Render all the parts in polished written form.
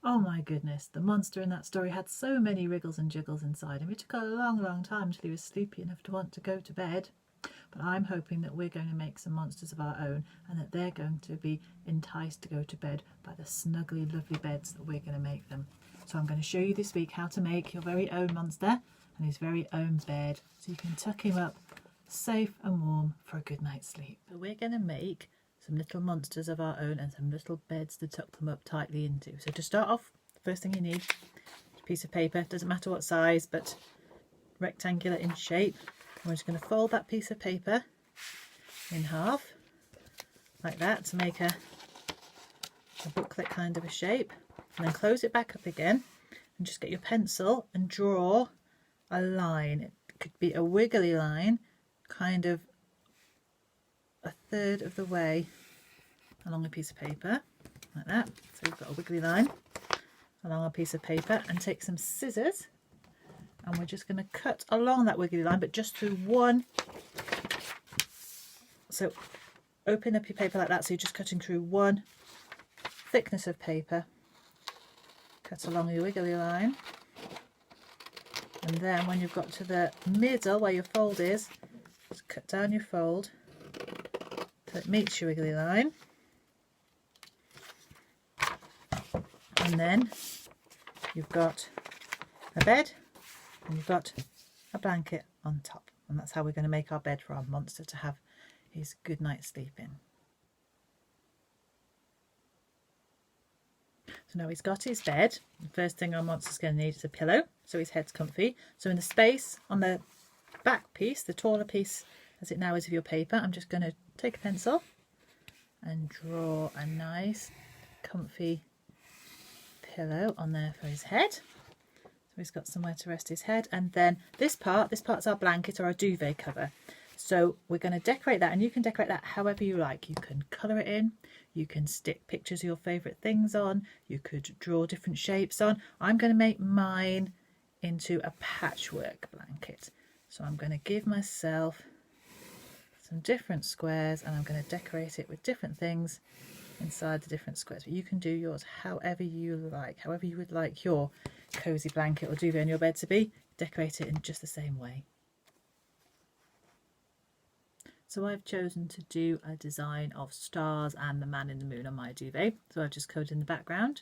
Oh my goodness, the monster in that story had so many wriggles and jiggles inside him. It took a long time till he was sleepy enough to want to go to bed. But I'm hoping that we're going to make some monsters of our own and that they're going to be enticed to go to bed by the snuggly, lovely beds that we're going to make them. So I'm going to show you this week how to make your very own monster and his very own bed so you can tuck him up safe and warm for a good night's sleep. So we're going to make some little monsters of our own and some little beds to tuck them up tightly into. So to start off, the first thing you need is a piece of paper. Doesn't matter what size, but rectangular in shape. We're just going to fold that piece of paper in half like that to make a booklet kind of a shape, and then close it back up again and just get your pencil and draw a line. It could be a wiggly line, kind of a third of the way along a piece of paper like that. So we've got a wiggly line along a piece of paper, and take some scissors and we're just going to cut along that wiggly line, but just through one. So open up your paper like that, so you're just cutting through one thickness of paper. Cut along your wiggly line, and then when you've got to the middle where your fold is, just cut down your fold till it meets your wiggly line, and then you've got a bed and you've got a blanket on top, and that's how we're going to make our bed for our monster to have his good night's sleep in. So now he's got his bed. The first thing our monster's going to need is a pillow so his head's comfy. So in the space on the back piece, the taller piece as it now is of your paper, I'm just going to take a pencil and draw a nice comfy pillow on there for his head. So he's got somewhere to rest his head, and then this part's our blanket or our duvet cover. So we're going to decorate that, and you can decorate that however you like. You can colour it in, you can stick pictures of your favourite things on, you could draw different shapes on. I'm going to make mine into a patchwork blanket. So I'm going to give myself some different squares and I'm going to decorate it with different things inside the different squares. But you can do yours however you like, however you would like your cosy blanket or duvet in your bed to be. Decorate it in just the same way. So I've chosen to do a design of stars and the man in the moon on my duvet. So I've just coloured in the background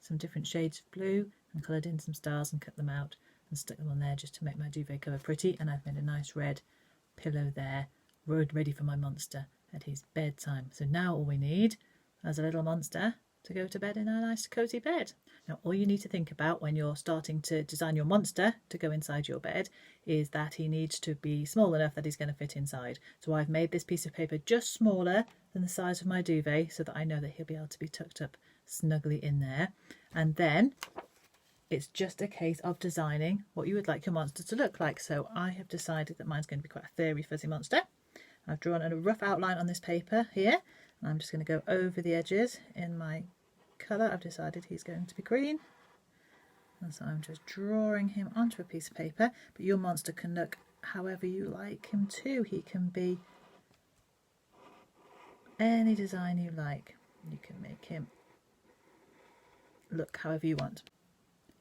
some different shades of blue and coloured in some stars and cut them out and stuck them on there just to make my duvet cover pretty. And I've made a nice red pillow there, ready for my monster at his bedtime. So now all we need is a little monster to go to bed in a nice cosy bed. Now all you need to think about when you're starting to design your monster to go inside your bed is that he needs to be small enough that he's going to fit inside. So I've made this piece of paper just smaller than the size of my duvet so that I know that he'll be able to be tucked up snugly in there. And then it's just a case of designing what you would like your monster to look like. So I have decided that mine's going to be quite a furry fuzzy monster. I've drawn a rough outline on this paper here, and I'm just going to go over the edges in my colour. I've decided he's going to be green, and so I'm just drawing him onto a piece of paper. But your monster can look however you like him to. He can be any design you like. You can make him look however you want.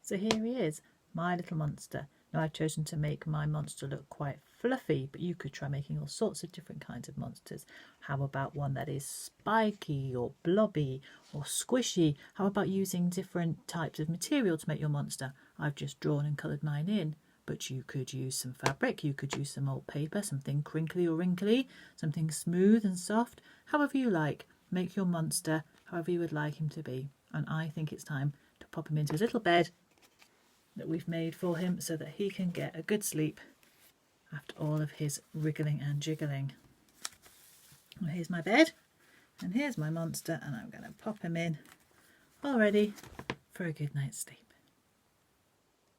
So here he is, my little monster. Now I've chosen to make my monster look quite fluffy, but you could try making all sorts of different kinds of monsters. How about one that is spiky or blobby or squishy? How about using different types of material to make your monster? I've just drawn and coloured mine in, but you could use some fabric, you could use some old paper, something crinkly or wrinkly, something smooth and soft. However you like, make your monster however you would like him to be. And I think it's time to pop him into his little bed that we've made for him so that he can get a good sleep after all of his wriggling and jiggling. Well, here's my bed and here's my monster, and I'm going to pop him in all ready for a good night's sleep.